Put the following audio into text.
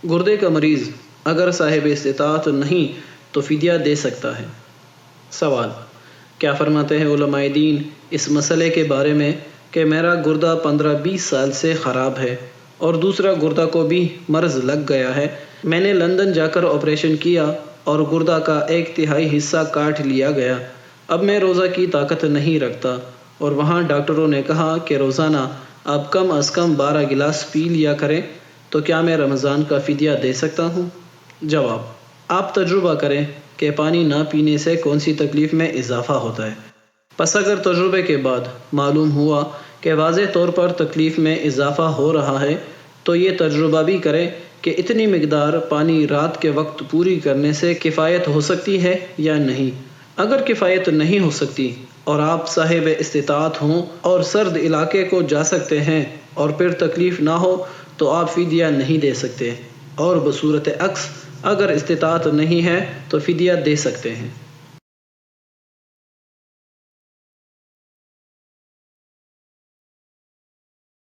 گردے کا مریض اگر صاحب استطاعت نہیں تو فدیہ دے سکتا ہے؟ سوال: کیا فرماتے ہیں علماء دین اس مسئلے کے بارے میں کہ میرا گردہ 15-20 سال سے خراب ہے اور دوسرا گردہ کو بھی مرض لگ گیا ہے؟ میں نے لندن جا کر آپریشن کیا اور گردہ کا 1/3 حصہ کاٹ لیا گیا۔ اب میں روزہ کی طاقت نہیں رکھتا اور وہاں ڈاکٹروں نے کہا کہ روزانہ آپ کم از کم 12 گلاس پی لیا کریں، تو کیا میں رمضان کا فدیہ دے سکتا ہوں؟ جواب: آپ تجربہ کریں کہ پانی نہ پینے سے کون سی تکلیف میں اضافہ ہوتا ہے۔ پس اگر تجربے کے بعد معلوم ہوا کہ واضح طور پر تکلیف میں اضافہ ہو رہا ہے تو یہ تجربہ بھی کریں کہ اتنی مقدار پانی رات کے وقت پوری کرنے سے کفایت ہو سکتی ہے یا نہیں۔ اگر کفایت نہیں ہو سکتی اور آپ صاحب استطاعت ہوں اور سرد علاقے کو جا سکتے ہیں اور پھر تکلیف نہ ہو تو آپ فدیہ نہیں دے سکتے، اور بصورت عکس اگر استطاعت نہیں ہے تو فدیہ دے سکتے ہیں۔